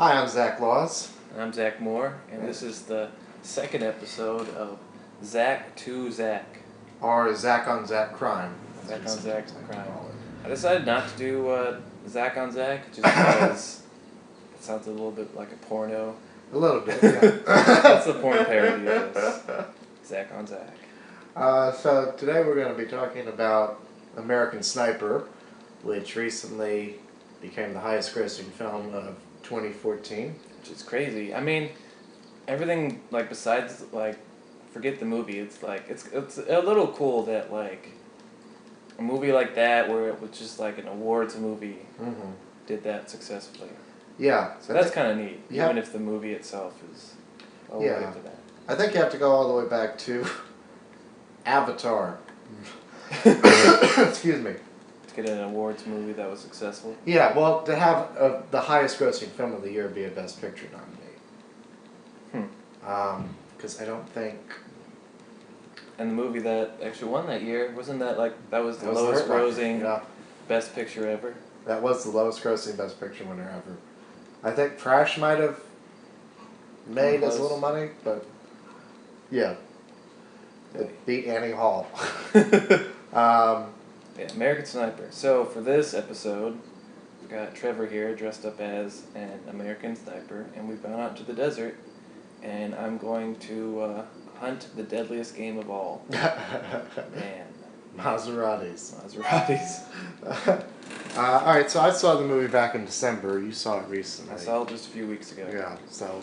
Hi, I'm Zach Laws. I'm Zach Moore, and this is the second episode of Zach to Zach. Or Zach on Zach Crime. Zach on Zach Crime. I decided not to do Zach on Zach just because it sounds a little bit like a porno. A little bit, yeah. That's the porn parody of this. Zach on Zach. So today we're going to be talking about American Sniper, which recently became the highest grossing film of 2014. Which is crazy. I mean, everything, like, besides, like, forget the movie, it's a little cool that, like, a movie like that where it was just like an awards movie did that successfully. Yeah. So that's kind of neat, even if the movie itself is a little bit for that. I think you have to go all the way back to Avatar. Excuse me. To get an awards movie that was successful? Yeah, well, to have the highest grossing film of the year be a Best Picture nominee. Because I don't think... And the movie that actually won that year, wasn't that like, that was the lowest grossing Best Picture ever? That was the lowest grossing Best Picture winner ever. I think Trash might have made as little money, but yeah. It beat Annie Hall. Yeah, American Sniper. So for this episode, we've got Trevor here dressed up as an American sniper, and we've gone out to the desert, and I'm going to hunt the deadliest game of all. Man. Maseratis. Alright, so I saw the movie back in December. You saw it recently. I saw it just a few weeks ago. Yeah, so...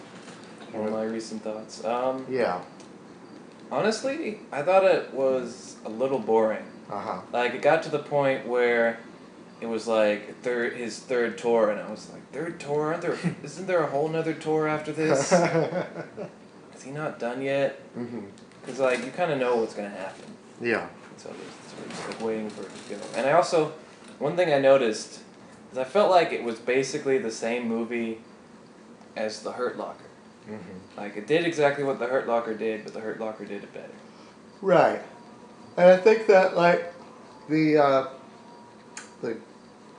One of my recent thoughts. Yeah. Honestly, I thought it was a little boring. Like, it got to the point where it was like his third tour, and I was like, third tour? Isn't there a whole nother tour after this? Is he not done yet? Because, like, you kind of know what's going to happen. Yeah. So we're just like waiting for it to go. And I also, one thing I noticed is I felt like it was basically the same movie as The Hurt Locker. Like, it did exactly what The Hurt Locker did, but The Hurt Locker did it better. Right. And I think that, like, the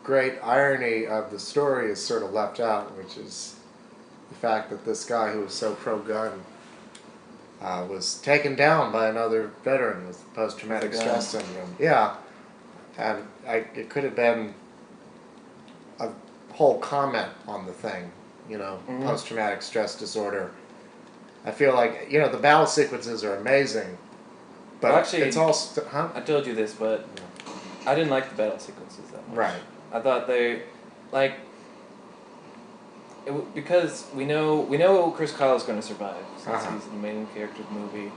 great irony of the story is sort of left out, which is the fact that this guy who was so pro-gun was taken down by another veteran with post-traumatic stress syndrome. Yeah. And it could have been a whole comment on the thing, you know, post-traumatic stress disorder. I feel like, the battle sequences are amazing. But well, actually, it's all... I told you this, but I didn't like the battle sequences that much. Right. I thought they, like... because we know Chris Kyle is going to survive, since he's the main character of the movie,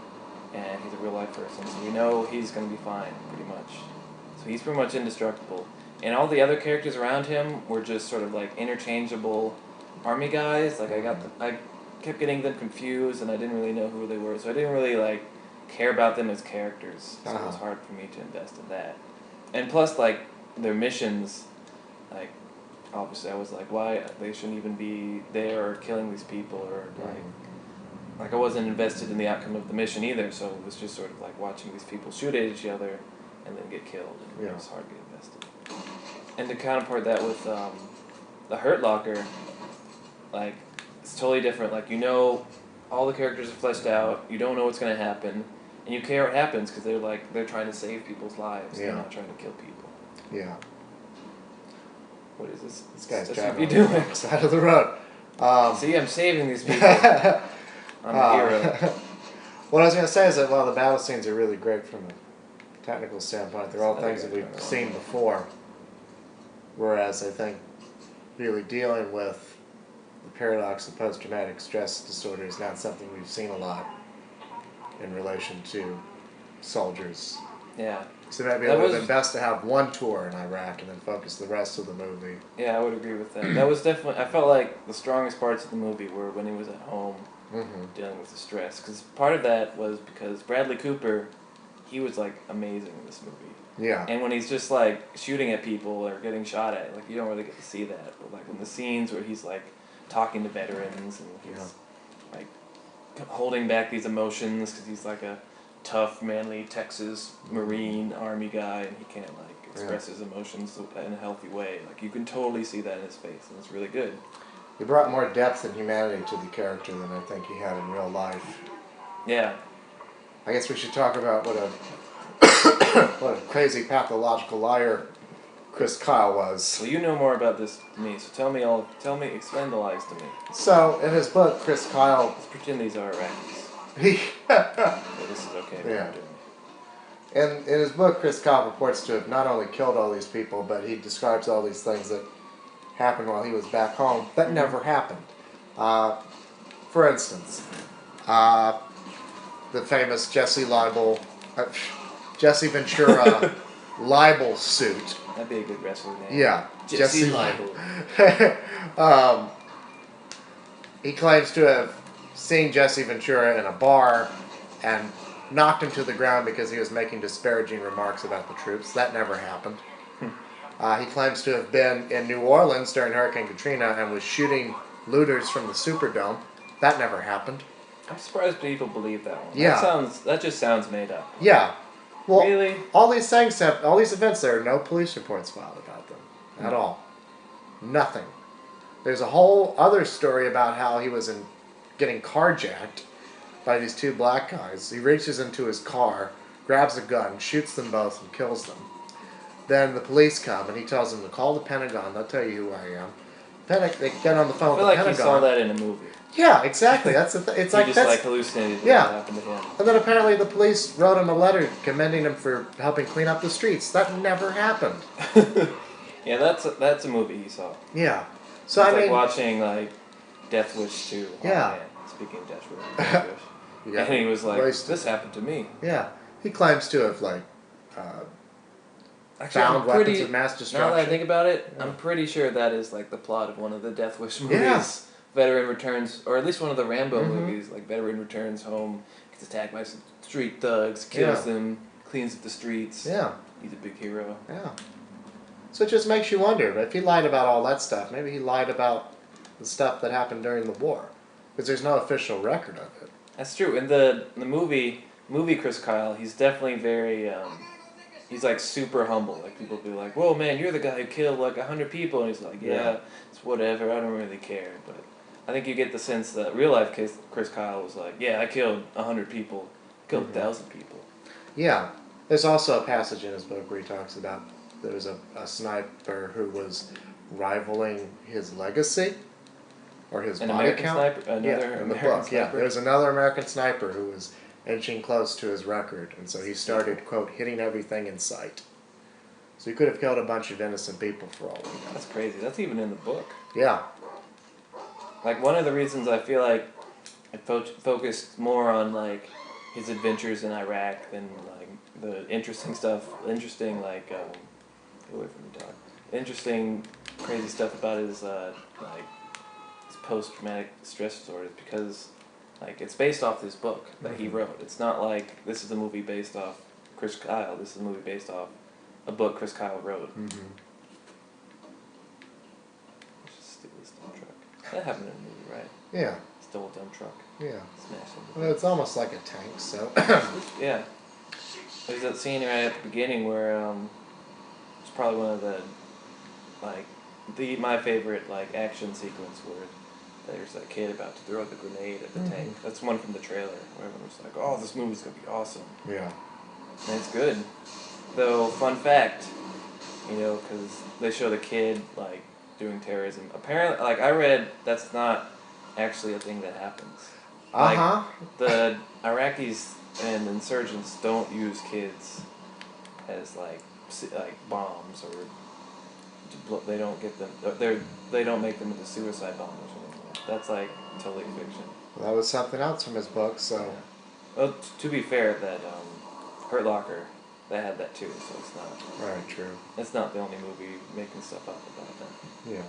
and he's a real-life person, so we know he's going to be fine, pretty much. So he's pretty much indestructible. And all the other characters around him were just sort of like interchangeable army guys. Like, I kept getting them confused, and I didn't really know who they were, so I didn't really, like, care about them as characters, so it was hard for me to invest in that. And plus, like, their missions, like, obviously I was like, why they shouldn't even be there or killing these people, or like I wasn't invested in the outcome of the mission either, so it was just sort of like watching these people shoot at each other and then get killed, and it was hard to get invested. And to counterpart that with the Hurt Locker, like, it's totally different. Like, all the characters are fleshed out, you don't know what's going to happen, and you care what happens because they're trying to save people's lives, they're not trying to kill people. Yeah. What is this? This guy's driving on the side of the road. See, I'm saving these people. I'm a hero. What I was going to say is that, the battle scenes are really great from a technical standpoint. They're all things that we've seen before. Whereas I think really dealing with the paradox of post-traumatic stress disorder is not something we've seen a lot in relation to soldiers. Yeah. So maybe it would have been best to have one tour in Iraq and then focus the rest of the movie. Yeah, I would agree with that. That was definitely... I felt like the strongest parts of the movie were when he was at home dealing with the stress. Because part of that was because Bradley Cooper, he was, like, amazing in this movie. Yeah. And when he's just, like, shooting at people or getting shot at, like, you don't really get to see that. But, like, in the scenes where he's, like, talking to veterans and he's, like, holding back these emotions because he's, like, a tough, manly Texas Marine Army guy, and he can't, like, express his emotions in a healthy way. Like, you can totally see that in his face, and it's really good. he brought more depth and humanity to the character than I think he had in real life. Yeah. I guess we should talk about what a what a crazy pathological liar Chris Kyle was. Well, you know more about this than me, so explain the lies to me. So, in his book, Chris Kyle... Let's pretend these are Iraqis. Yeah, this is okay. Yeah. In his book, Chris Kyle purports to have not only killed all these people, but he describes all these things that happened while he was back home that never happened. For instance, the famous Jesse Ventura libel suit. That'd be a good wrestler name. Yeah, Jesse Libel. He claims to have seen Jesse Ventura in a bar and knocked him to the ground because he was making disparaging remarks about the troops. That never happened. He claims to have been in New Orleans during Hurricane Katrina and was shooting looters from the Superdome. That never happened. I'm surprised people believe that one. Yeah. That just sounds made up. Yeah. Well, really? all these events, there are no police reports filed about them at all. Nothing. There's a whole other story about how he was getting carjacked by these two black guys. He reaches into his car, grabs a gun, shoots them both, and kills them. Then the police come, and he tells them to call the Pentagon. They'll tell you who I am. They get on the phone with the Pentagon. I feel like you saw that in a movie. Yeah, exactly. That's it's like hallucinated. Yeah. What happened to him. And then apparently the police wrote him a letter commending him for helping clean up the streets. That never happened. Yeah, that's a movie he saw. Yeah. So it's I mean, watching like Death Wish 2. Yeah. Speaking of Death Wish. And he was like, "This happened to me." Yeah. He claims to have found weapons of mass destruction. Now that I think about it, I'm pretty sure that is like the plot of one of the Death Wish movies. Yeah. Veteran returns, or at least one of the Rambo movies, like veteran returns home, gets attacked by some street thugs, kills them, cleans up the streets. Yeah. He's a big hero. Yeah. So it just makes you wonder, if he lied about all that stuff, maybe he lied about the stuff that happened during the war. Because there's no official record of it. That's true. In the movie Chris Kyle, he's definitely very, he's like super humble. Like people be like, "Whoa, man, you're the guy who killed like 100 people," and he's like, "Yeah, it's whatever. I don't really care." But I think you get the sense that real life Chris Kyle was like, "Yeah, I killed 100 people, killed 1,000 people." Yeah, there's also a passage in his book where he talks about there was a sniper who was rivaling his legacy or his body count. In the book. Yeah, there's another American sniper who was inching close to his record, and so he started, quote, hitting everything in sight. So he could have killed a bunch of innocent people for all we know. That's crazy. That's even in the book. Yeah. Like, one of the reasons I feel like I focused more on, like, his adventures in Iraq than, like, the interesting stuff, like, get away from the dog. Interesting, crazy stuff about his, like, his post-traumatic stress disorder, because, like, it's based off this book that he wrote. It's not like this is a movie based off Chris Kyle. This is a movie based off a book Chris Kyle wrote. Stupidest dump truck. That happened in a movie, right? Yeah. Stole a dump truck. Yeah. Smashed him. Well, it's almost like a tank, so. Yeah. There's that scene right at the beginning where it's probably one of the, like, my favorite, like, action sequence where there's that kid about to throw the grenade at the tank. That's one from the trailer where everyone was like, "Oh, this movie's gonna be awesome." Yeah. And it's good. Though, fun fact, because they show the kid, like, doing terrorism. Apparently, like, I read that's not actually a thing that happens. Like, the Iraqis and insurgents don't use kids as, like bombs, or they don't get them, they don't make them into suicide bombers or anything. That's, like, totally fiction. Well, that was something else from his book, so. Yeah. Well, to be fair, that Hurt Locker, they had that too, so it's not. Right, true. It's not the only movie making stuff up about that. Yeah.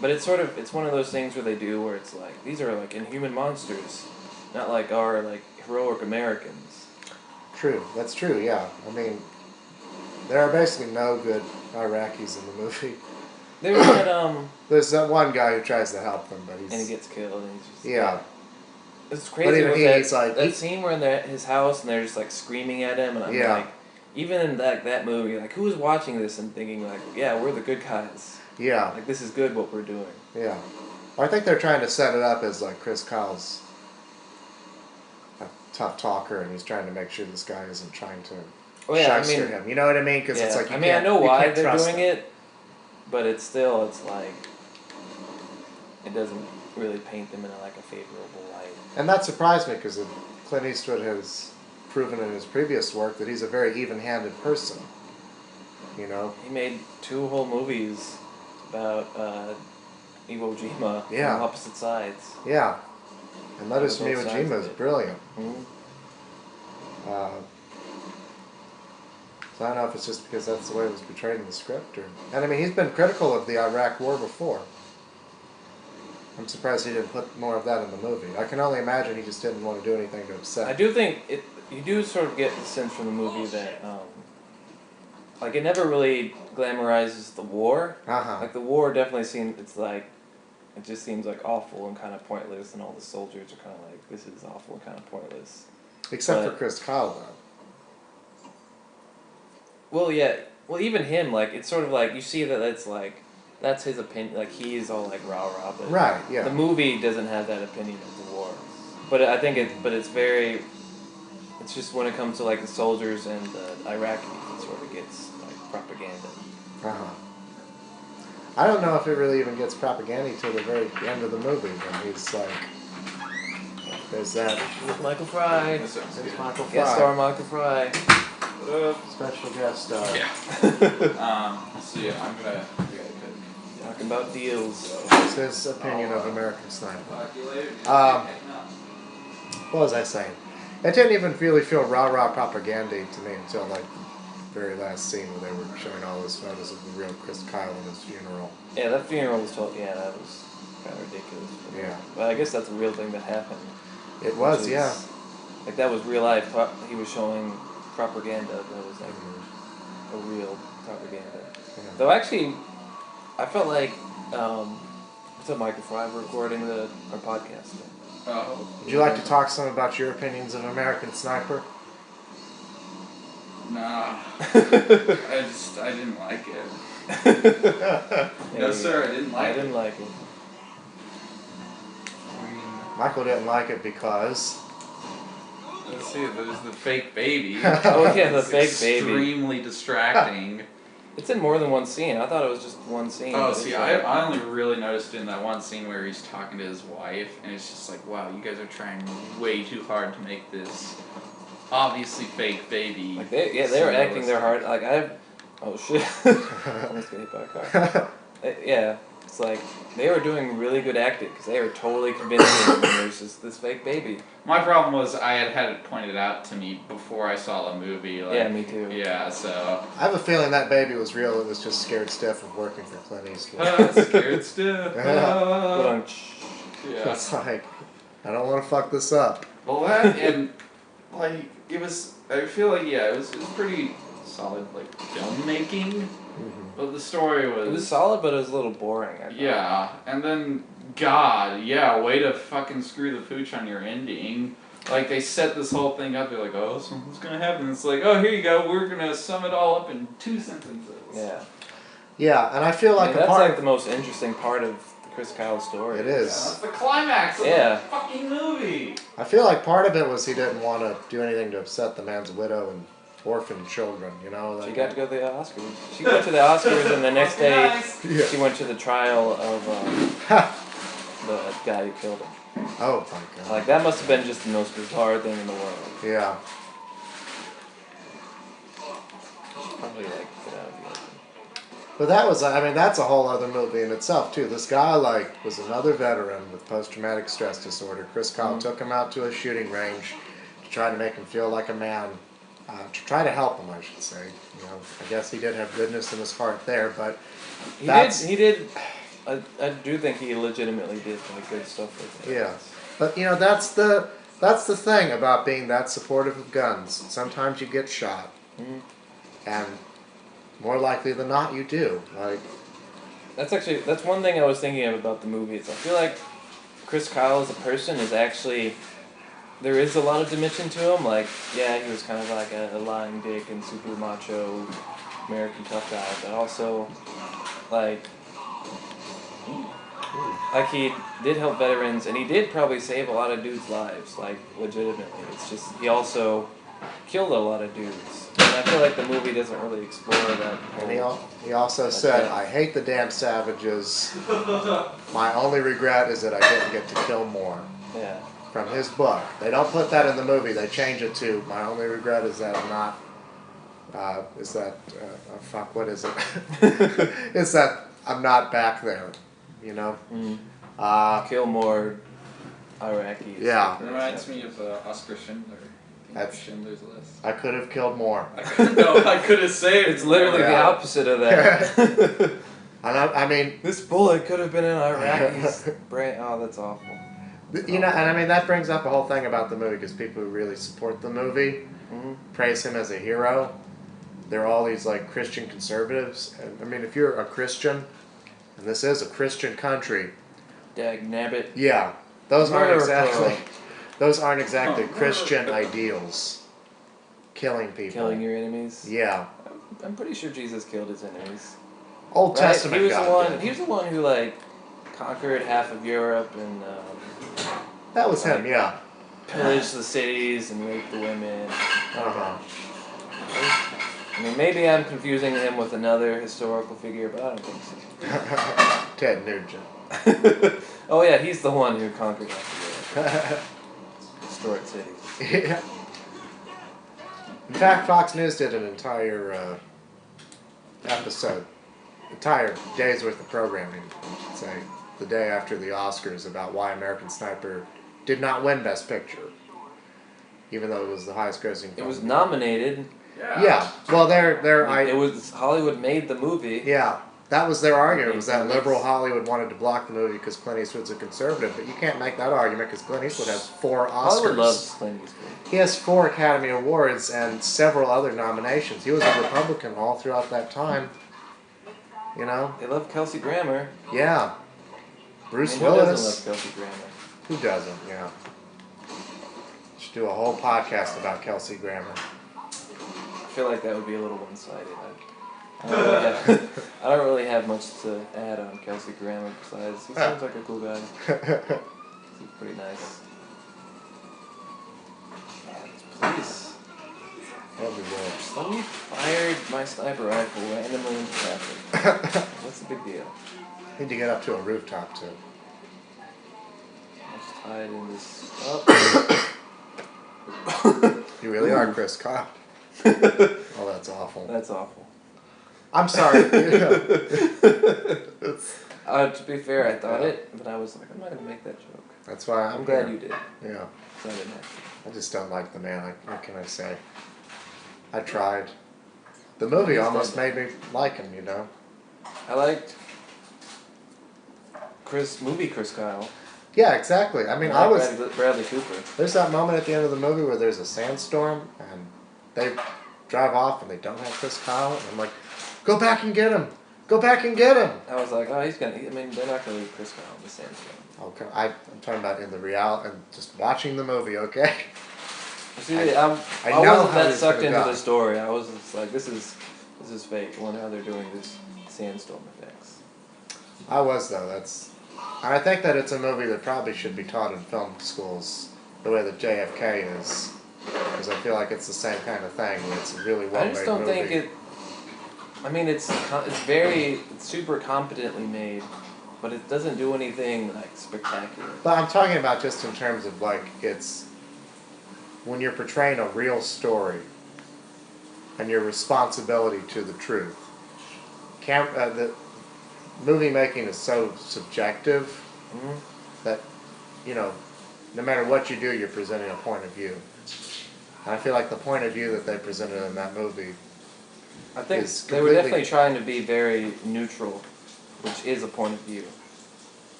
But it's one of those things where they do where it's like, these are, like, inhuman monsters, not like our, like, heroic Americans. True. That's true, yeah. I mean, there are basically no good Iraqis in the movie. There was that, There's that one guy who tries to help them, but he's... And he gets killed, and he's just... Yeah. It's crazy with that scene where they're at his house, and they're just, like, screaming at him, and I'm like, even in that movie, like, who was watching this and thinking, like, yeah, we're the good guys. Yeah. Like, this is good what we're doing. Yeah. I think they're trying to set it up as like Chris Kyle's a tough talker, and he's trying to make sure this guy isn't trying to shyster him. You know what I mean? Because it's like I know why they're doing him. it, but it's like it doesn't really paint them in like a favorable light. And that surprised me because Clint Eastwood has proven in his previous work that he's a very even-handed person. You know, he made 2 whole movies about Iwo Jima on opposite sides. Yeah, and Letters from Iwo Jima is brilliant. Mm-hmm. So I don't know if it's just because that's the way it was portrayed in the script, and I mean he's been critical of the Iraq War before. I'm surprised he didn't put more of that in the movie. I can only imagine he just didn't want to do anything to upset. I do think you do sort of get the sense from the movie that like it never really glamorizes the war. Like the war definitely seems it just seems like awful and kind of pointless, and all the soldiers are kind of like, this is awful and kind of pointless. Except for Chris Kyle, though. Well, yeah. Well, even him, like, it's sort of like, you see that it's like, that's his opinion, like, he's all like rah-rah, but right, yeah. The movie doesn't have that opinion of the war. But I think it's very, it's just when it comes to, like, the soldiers and the Iraqis, it sort of gets, like, propaganda. I don't know if it really even gets propaganda till the very end of the movie when he's like, there's that. With Michael Fry. There's Michael Fry. Guest star Michael Fry. Special guest star. Yeah. So yeah, I'm gonna talking about deals. That's his opinion of American Sniper. What was I saying? It didn't even really feel rah-rah propaganda to me until like the very last scene where they were showing all those photos of the real Chris Kyle and his funeral. Yeah, that funeral was that was kind of ridiculous. Yeah. But I guess that's a real thing that happened. It was, yeah. Like that was real life. He was showing propaganda that was like a real propaganda. Yeah. Though actually, I felt like what's up, Michael Fry? We're recording our podcast. Would you like to talk some about your opinions of American Sniper? Nah. I didn't like it. No, sir, I didn't like it. I didn't like it. Michael didn't like it because... Let's see, there's the fake baby. Oh yeah, the fake baby. Extremely distracting. It's in more than one scene. I thought it was just one scene. Oh, see, I only really noticed it in that one scene where he's talking to his wife, and it's just like, wow, you guys are trying way too hard to make this obviously fake baby. Like they were acting their heart. Like oh shit, almost got hit by a car. Yeah, it's like they were doing really good acting because they were totally convincing. There's just this fake baby. My problem was I had it pointed out to me before I saw the movie. Like, yeah, me too. Yeah, so. I have a feeling that baby was real. It was just scared stiff of working for Clint Eastwood. Scared stiff. Yeah. It's like, I don't want to fuck this up. Well, that and like it was. I feel like it was pretty solid like filmmaking. Mm-hmm. But the story was... It was solid, but it was a little boring, I thought. Yeah, and then, God, yeah, way to fucking screw the pooch on your ending. Like, they set this whole thing up, they're like, oh, so what's gonna happen? It's like, oh, here you go, we're gonna sum it all up in 2 sentences. Yeah. Yeah, and I feel like that's like the most interesting part of the Chris Kyle story. It is. Yeah, that's the climax of the fucking movie. I feel like part of it was he didn't want to do anything to upset the man's widow and orphan children, you know. Like, she got to go to the Oscars. She went to the Oscars, and the next day she went to the trial of the guy who killed him. Oh my god! Like that must have been just the most bizarre thing in the world. Yeah. Probably like get out of the open. But that was, I mean, that's a whole other movie in itself too. This guy was another veteran with post-traumatic stress disorder. Chris Kyle took him out to a shooting range to try to make him feel like a man. To try to help him, I should say. You know, I guess he did have goodness in his heart there, but he did. I do think he legitimately did like good stuff with it. Yeah, but you know that's the thing about being that supportive of guns. Sometimes you get shot, and more likely than not, you do. Like that's one thing I was thinking of about the movie. Is I feel like Chris Kyle as a person is actually. There is a lot of dimension to him. Like, yeah, he was kind of like a lying dick and super macho American tough guy, but also, like, Like, he did help veterans, and he did probably save a lot of dudes' lives, like, legitimately. It's just, he also killed a lot of dudes. And I feel like the movie doesn't really explore that. And he also said, "I hate the damn savages. My only regret is that I didn't get to kill more." Yeah. From his book. They don't put that in the movie. They change it to, "My only regret is that I'm not." Fuck, what is it? It's that I'm not back there, you know? Kill more Iraqis. Yeah. It reminds me of Oscar Schindler. That's Schindler's List. I could have killed more. I could have saved. It's literally the opposite of that. I mean, This bullet could have been in Iraqi's brain. Oh, that's awful. you know, and I mean that brings up a whole thing about the movie because people who really support the movie praise him as a hero. There are all these like Christian conservatives. And, I mean, if you're a Christian, and this is a Christian country, Dag nabbit. yeah, those aren't Murder exactly Christian ideals. Killing people. Killing your enemies. Yeah. I'm pretty sure Jesus killed his enemies. Old Testament He was God the one. did. He was the one who like conquered half of Europe and That was him, yeah. pillaged the cities and raped the women. Uh-huh. I mean, maybe I'm confusing him with another historical figure, but I don't think so. Ted Nugent. Oh yeah, he's the one who conquered half of Europe. Destroyed cities. Yeah. In fact, Fox News did an entire episode, entire day's worth of programming, say, the day after the Oscars about why American Sniper did not win Best Picture, even though it was the highest grossing film. It was nominated. Yeah. Well, It was Hollywood made the movie. Yeah. That was their argument, was that liberal Hollywood wanted to block the movie because Clint Eastwood's a conservative, but you can't make that argument because Clint Eastwood has 4 Oscars. Hollywood loves Clint Eastwood. He has 4 Academy Awards and several other nominations. He was a Republican all throughout that time. You know? They love Kelsey Grammer. Yeah. Bruce I mean, who Willis. doesn't love Kelsey Grammer? Who doesn't? Yeah. Should do a whole podcast about Kelsey Grammer. I feel like that would be a little one-sided. I don't really have much to add on Kelsey Grammer besides he seems like a cool guy. He's pretty nice. Police. Everywhere. Somebody fired my sniper rifle randomly in traffic. What's the big deal? Need to get up to a rooftop too. I just hide in this. Oh. You really are Chris Cobb. Oh, that's awful. That's awful. I'm sorry. To be fair, I thought it, but I was like, I'm not gonna make that joke. That's why I'm glad here. you did. Yeah. So I didn't have I just don't like the man. What can I say? I tried. The movie almost made me like him, you know? to. I liked Chris Kyle. Yeah, exactly. I mean, I was... Bradley Cooper. There's that moment at the end of the movie where there's a sandstorm, and they drive off, and they don't have Chris Kyle, and I'm like, go back and get him! Go back and get him! I was like, oh, he's gonna. I mean, they're not gonna leave Chris Kyle in the sandstorm. Okay, I'm talking about in the reality, and just watching the movie, okay? See, I I know wasn't how that he's sucked gonna into die. the story. I was just like, this is fake. I wonder how they're doing this sandstorm effects. I was, though. I think that it's a movie that probably should be taught in film schools the way that JFK is. Because I feel like it's the same kind of thing. Where it's a really well-made movie. I just don't think it. I mean, it's super competently made, but it doesn't do anything like spectacular. But I'm talking about just in terms of like it's when you're portraying a real story and your responsibility to the truth. The movie making is so subjective that no matter what you do, you're presenting a point of view. And I feel like the point of view that they presented in that movie. I think they were definitely trying to be very neutral, which is a point of view.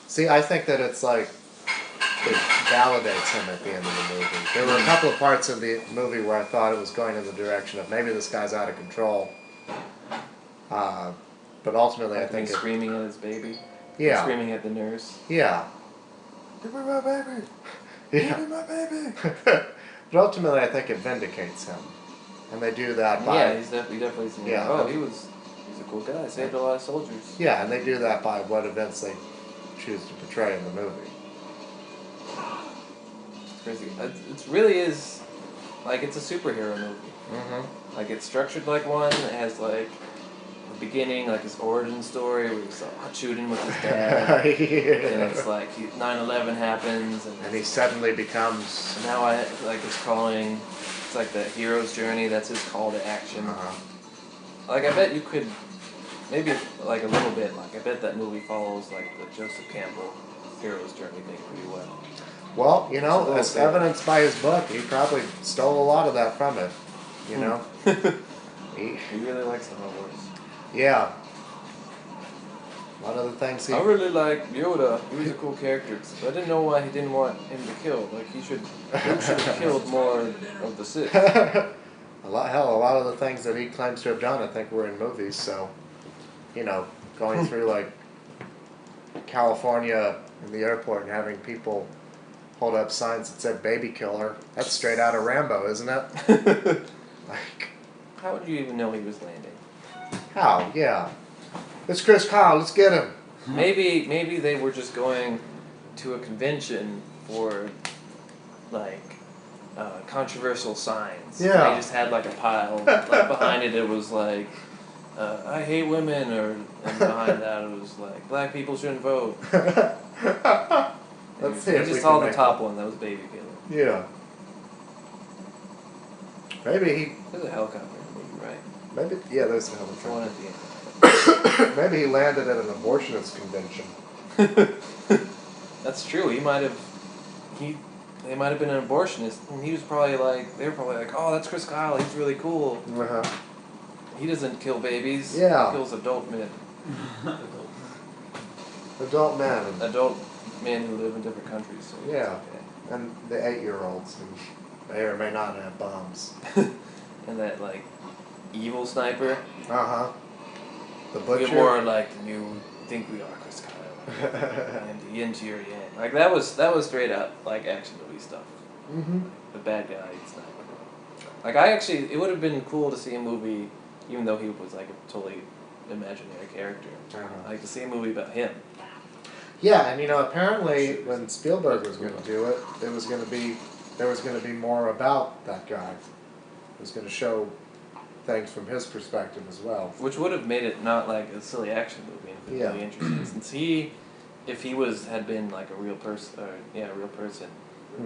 See, I think that it's like it validates him at the end of the movie. There were a couple of parts of the movie where I thought it was going in the direction of maybe this guy's out of control. But ultimately, I think he's screaming at his baby. Yeah. Screaming at the nurse. Yeah. Give me my baby. Yeah. Give me my baby. But ultimately, I think it vindicates him, and they do that by Yeah, he's definitely saying, Yeah. oh, he's a cool guy. Saved a lot of soldiers. Yeah, and they do that by what events they choose to portray in the movie. It's crazy. It really is, like, it's a superhero movie. Mm-hmm. Like, it's structured like one. It has, like, the beginning, like, his origin story where he's shooting with his dad. And it's like 9/11 happens. And he suddenly becomes... And now it's calling... It's like the hero's journey. That's his call to action. Like, I bet you could... Maybe, like, a little bit. Like, I bet that movie follows, like, the Joseph Campbell hero's journey thing pretty well. Well, you know, as evidenced by his book, he probably stole a lot of that from it. You know? He really likes the Star Wars. Yeah. A lot of the things he... I really like Yoda. He was a cool character. I didn't know why he didn't want him to kill. Like, he should have killed more of the Sith. a lot of the things that he claims to have done, I think, were in movies. So, you know, going through, like, California in the airport and having people hold up signs that said baby killer. That's straight out of Rambo, isn't it? Like... How would you even know he was landing? How? Yeah. It's Chris Kyle. Let's get him. Maybe they were just going to a convention for, like, controversial signs. Yeah. They just had, like, a pile. Like, behind it was, like, I hate women, and behind that it was, like, black people shouldn't vote. Let's see They if we just can saw the make top one. That was baby killer. Yeah. Maybe he... There's a helicopter in the movie, right? Maybe... Yeah, there's a The one helicopter. at the end. Maybe he landed at an abortionist convention. That's true. They might have been an abortionist, and he was probably like, they were probably like, oh, that's Chris Kyle. He's really cool. Uh-huh. He doesn't kill babies. Yeah. He kills adult men. Adult men. Adult men who live in different countries. So Yeah. it's And the 8-year-olds who may or may not have bombs. okay. And that, like, evil sniper. Uh-huh. The We're butcher. more like you think we are, Chris Kyle. And the yin to your yang. Like, that was straight up, like, action movie stuff. Mm-hmm. The bad guy sniper. Like, it would have been cool to see a movie, even though he was, like, a totally imaginary character. Like, to see a movie about him. Yeah, and you know, apparently when Spielberg was going to do it, there was going to be more about that guy. It was going to show things from his perspective as well. Which would have made it not like a silly action movie and been really interesting. Since if he had been like a real person,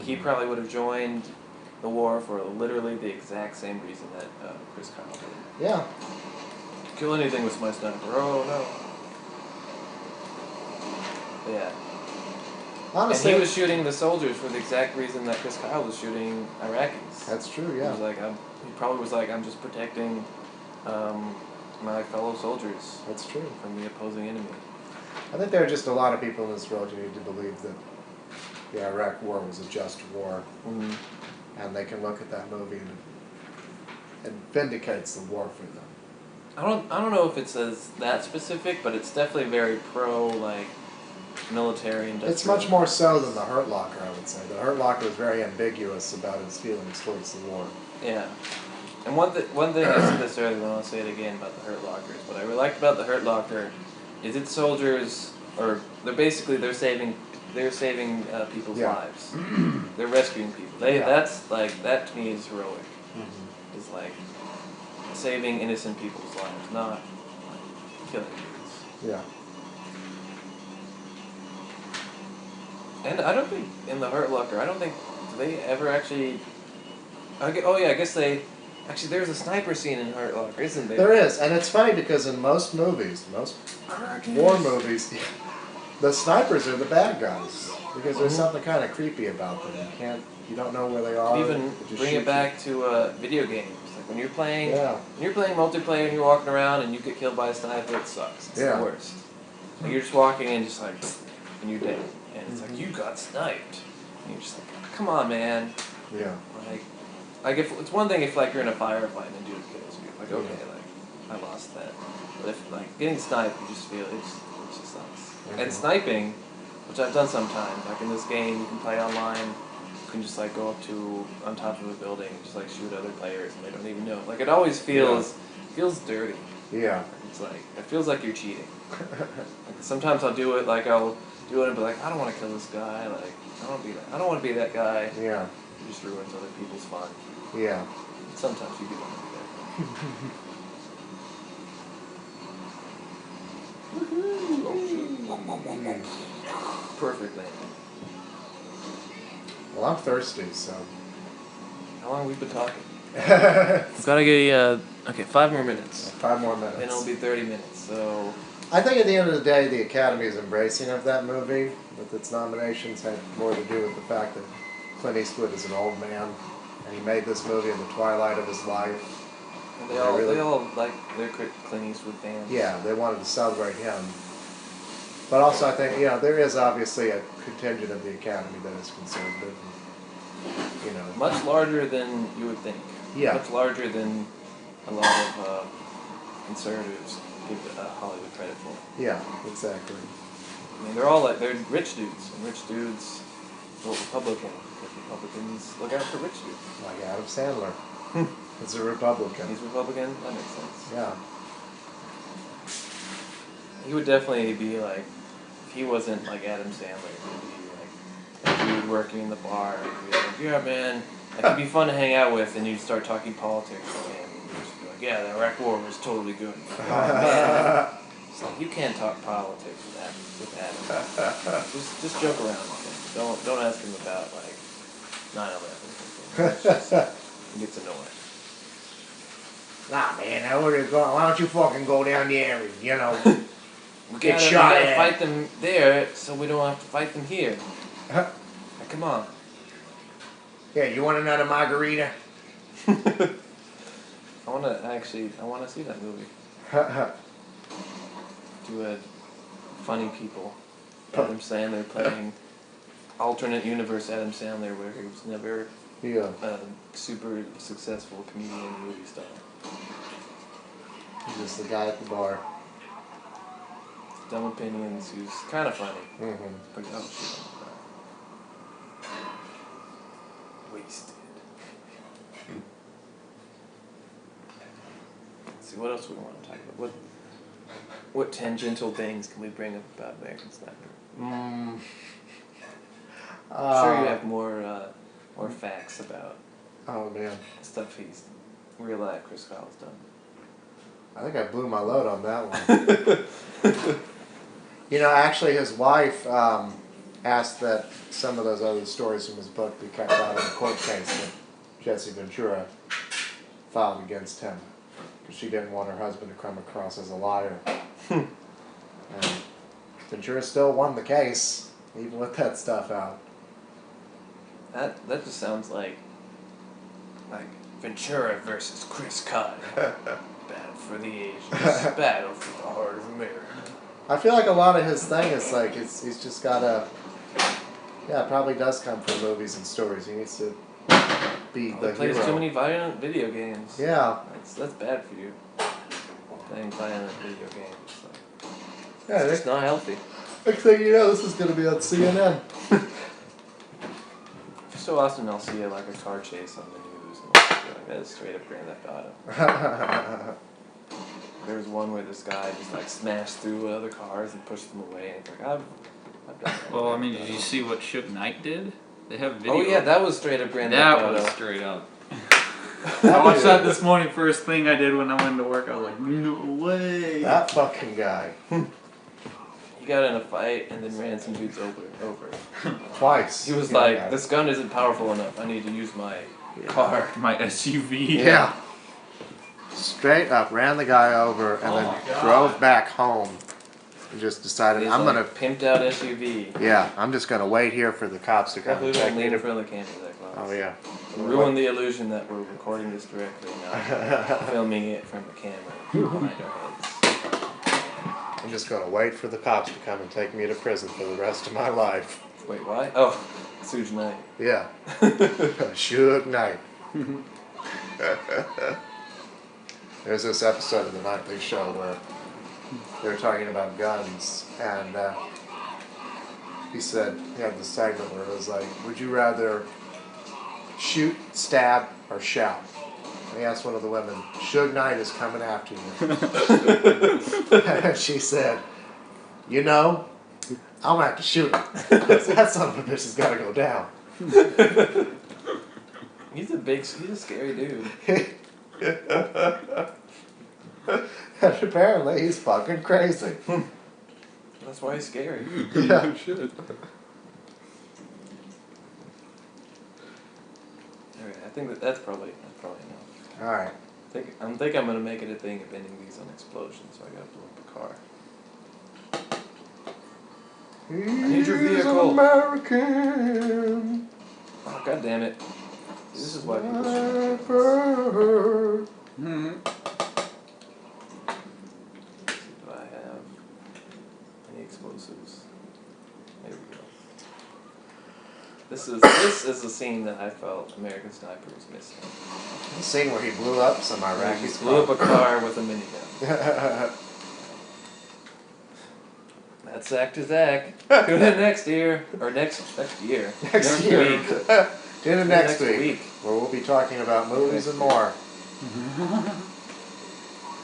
he probably would have joined the war for literally the exact same reason that Chris Kyle did. Yeah. Kill anything with my sniper. Oh no. Yeah. Honestly, and he was shooting the soldiers for the exact reason that Chris Kyle was shooting Iraqis. That's true. Yeah. He was like, he probably was like, I'm just protecting my fellow soldiers. That's true. From the opposing enemy. I think there are just a lot of people in this world who need to believe that the Iraq War was a just war, and they can look at that movie and it vindicates the war for them. I don't know if it says that specific, but it's definitely very pro like military industrial. It's much more so than the Hurt Locker, I would say. The Hurt Locker is very ambiguous about his feelings towards the war. Yeah. And one thing I said this earlier, and I'll say it again about the Hurt Lockers. What I really liked about the Hurt Locker is its soldiers, or they're saving people's lives. They're rescuing people. That's like, that to me is heroic. It's like saving innocent people's lives, not like killing dudes. Yeah. And I don't think in the Hurt Locker, do they ever actually? I guess they. Actually, there's a sniper scene in Hurt Locker, isn't there? There is, and it's funny because in most movies, most war movies, the snipers are the bad guys because there's something kind of creepy about them. You don't know where they are. Even bring it back to video games. Like when you're playing multiplayer and you're walking around and you get killed by a sniper, it sucks. It's the worst. Like you're just walking and just like, and you're dead. And it's like, you got sniped. And you're just like, come on, man. Yeah. Like if it's one thing if like you're in a firefight and a dude kills you, like okay, like I lost that. But if like getting sniped, you just feel it just sucks. And sniping, which I've done sometimes, like in this game, you can play online. You can just like go up on top of a building and just like shoot other players and they don't even know. Like it always feels dirty. Yeah. It's like it feels like you're cheating. Like sometimes I'll do it like I'll You wouldn't be like, I don't want to kill this guy. Like, I don't want to be that guy. Yeah. He just ruins other people's fun. Yeah. Sometimes you do want to do that. Perfect landing. Well, I'm thirsty, so. How long have we been talking? Five We've got to get, okay, 5 more minutes. more minutes. Then it'll be 30 minutes, so... I think at the end of the day, the Academy is embracing of that movie. With its nominations had more to do with the fact that Clint Eastwood is an old man, and he made this movie in the twilight of his life. And they all like, they're Clint Eastwood fans. Yeah, they wanted to celebrate him. But also, I think, there is obviously a contingent of the Academy that is conservative. And, Much larger than you would think. Yeah. Much larger than a lot of conservatives give Hollywood credit for. Yeah, exactly. I mean, they're rich dudes, and rich dudes vote Republican, because Republicans look out for rich dudes. Like Adam Sandler. He's a Republican. He's Republican? That makes sense. Yeah. He would definitely be like, if he wasn't like Adam Sandler, he'd be like a dude working in the bar, he'd be like, yeah man, that could be fun to hang out with, and you'd start talking politics with him, and you'd just be like, yeah, the Iraq War was totally good. Oh man. It's like, you can't talk politics with Adam. Just joke around with him. Don't ask him about like 9/11. It gets annoying. Nah, man, why don't you fucking go down there and, We get gotta shot at? fight them there, so we don't have to fight them here. Like, come on. Yeah, you want another margarita? I want to see that movie. Do funny people. Adam Sandler playing alternate universe Adam Sandler, where he was never Yeah. a super successful comedian movie star. He's just the guy at the bar. Dumb Opinions, who's kind of funny. Mm-hmm. But oh shit. Wasted. Let's see, what else we want to talk about? What tangential things can we bring up about American Sniper? I'm sure you have more facts about Oh, man. stuff he's real life Chris Kyle has done. I think I blew my load on that one. Actually, his wife asked that some of those other stories from his book be kept out of the court case that Jesse Ventura filed against him, because she didn't want her husband to come across as a liar. And Ventura still won the case, even with that stuff out. That just sounds like Ventura versus Chris Kyle. Battle for the Asians. Battle for the heart of America. I feel like a lot of his thing is like he's just got to. Yeah, it probably does come from movies and stories. He needs to be the He plays hero. too many violent video games. Yeah. That's bad for you. Playing violent video games. Yeah, It's not healthy. next thing you know, this is going to be on CNN. So often I'll see like a car chase on the news and I'll be like, that is straight up Grand Theft Auto. There was one where this guy just like smashed through other cars and pushed them away, and it's like, I've done that. Well, I mean, did you see what Suge Knight did? They have video. Oh yeah, that was straight up Grand Theft That Auto. was straight up. I watched that this morning. First thing I did when I went to work, I was like, no way. That fucking guy. He got in a fight and then ran some dudes over. Twice. He was Yeah, like, guy. this gun isn't powerful enough. I need to use my car. My SUV. Yeah. Straight up ran the guy over and then drove back home and just decided, He's I'm like going to. pimped out SUV. Yeah, I'm just going to wait here for the cops to Can't come and believe take I'm me in to. front of the camera that close. Oh, yeah. Ruin the illusion that we're recording this directly, not filming it from the camera behind our heads. I'm just going to wait for the cops to come and take me to prison for the rest of my life. Wait, why? Oh, Suge Knight. Yeah. Suge Knight. There's this episode of The Nightly Show where they were talking about guns, and he said, he had this segment where it was like, would you rather shoot, stab, or shout? And he asked one of the women, Suge Knight is coming after you. And she said, I'm gonna have to shoot him. That son of a bitch has got to go down. He's a scary dude. And apparently he's fucking crazy. That's why he's scary. Yeah. Shit. Alright, I think that's probably enough. Alright. I think I'm gonna make it a thing of ending these on explosions, so I gotta blow up a car. He's your vehicle. American. Oh, god damn it. This is why people should. Sniper. Mm-hmm. Do I have any explosives? There we go. This is a scene that I felt American Sniper was missing. The scene where he blew up some He Iraqi just blew up a car with a minigun. That's Zach to Zach. Tune in next year. Or next year. Next year. week. Tune in next week, where we'll be talking about movies and more.